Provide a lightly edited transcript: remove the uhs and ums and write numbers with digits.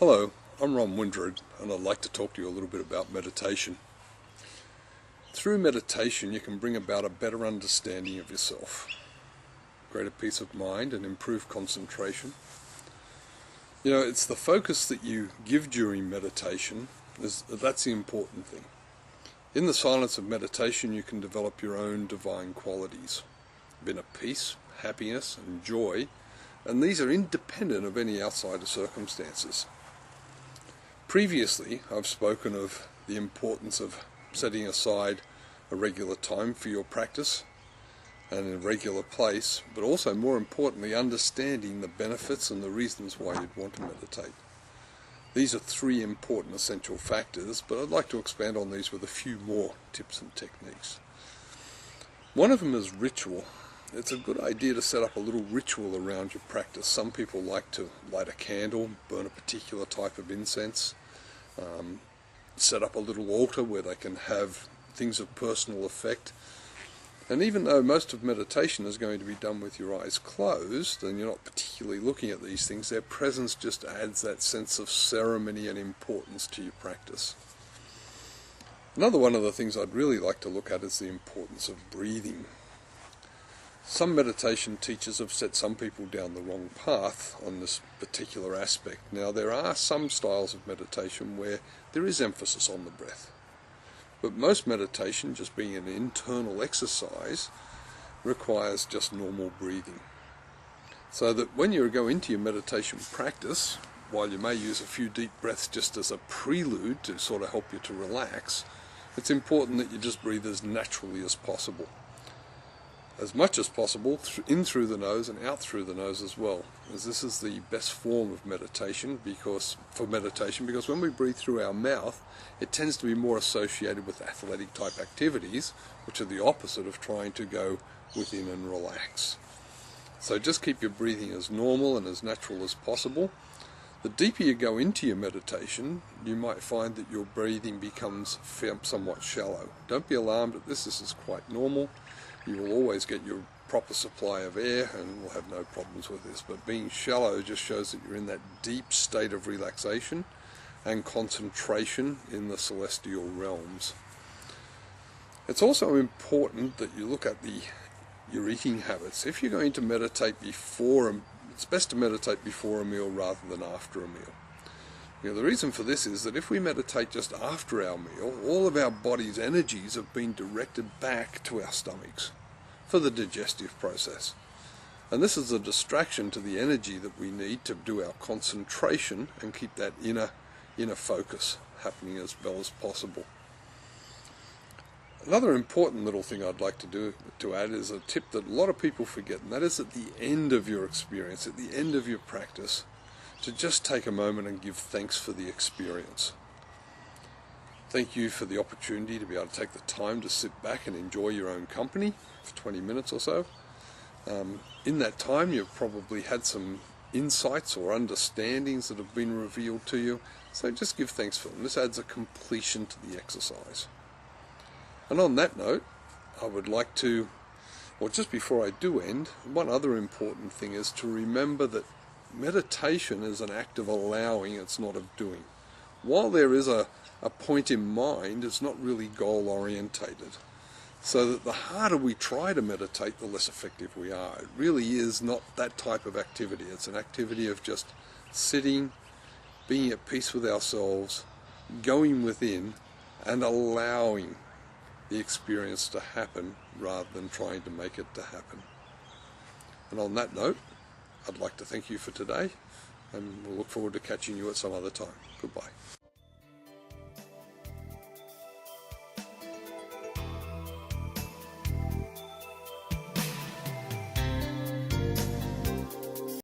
Hello, I'm Ron Windred, and I'd like to talk to you a little bit about meditation. Through meditation you can bring about a better understanding of yourself, greater peace of mind and improved concentration. It's the focus that you give during meditation, that's the important thing. In the silence of meditation you can develop your own divine qualities, inner peace, happiness and joy, and these are independent of any outsider circumstances. Previously, I've spoken of the importance of setting aside a regular time for your practice and a regular place, but also more importantly understanding the benefits and the reasons why you'd want to meditate. These are three important essential factors, but I'd like to expand on these with a few more tips and techniques. One of them is ritual. It's a good idea to set up a little ritual around your practice. Some people like to light a candle, burn a particular type of incense, set up a little altar where they can have things of personal effect. And even though most of meditation is going to be done with your eyes closed and you're not particularly looking at these things, their presence just adds that sense of ceremony and importance to your practice. Another one of the things I'd really like to look at is the importance of breathing. Some meditation teachers have set some people down the wrong path on this particular aspect. Now, there are some styles of meditation where there is emphasis on the breath. But most meditation, just being an internal exercise, requires just normal breathing. So that when you go into your meditation practice, while you may use a few deep breaths just as a prelude to sort of help you to relax, it's important that you just breathe as naturally as possible. As much as possible, in through the nose and out through the nose as well, as this is the best form of meditation because when we breathe through our mouth, it tends to be more associated with athletic type activities, which are the opposite of trying to go within and relax. So just keep your breathing as normal and as natural as possible. The deeper you go into your meditation, you might find that your breathing becomes somewhat shallow. Don't be alarmed at this is quite normal. You will always get your proper supply of air and will have no problems with this. But being shallow just shows that you're in that deep state of relaxation and concentration in the celestial realms. It's also important that you look at your eating habits. If you're going to meditate it's best to meditate before a meal rather than after a meal. The reason for this is that if we meditate just after our meal, all of our body's energies have been directed back to our stomachs for the digestive process. And this is a distraction to the energy that we need to do our concentration and keep that inner focus happening as well as possible. Another important little thing I'd like to add is a tip that a lot of people forget, and that is at the end of your experience, at the end of your practice, to just take a moment and give thanks for the experience. Thank you for the opportunity to be able to take the time to sit back and enjoy your own company for 20 minutes or so. In that time you've probably had some insights or understandings that have been revealed to you, so just give thanks for them. This adds a completion to the exercise. And on that note, I would like to, or just before I do end, one other important thing is to remember that meditation is an act of allowing, it's not of doing. While there is a point in mind, it's not really goal orientated. So that the harder we try to meditate, the less effective we are. It really is not that type of activity. It's an activity of just sitting, being at peace with ourselves, going within, and allowing the experience to happen rather than trying to make it to happen. And on that note, I'd like to thank you for today, and we'll look forward to catching you at some other time. Goodbye.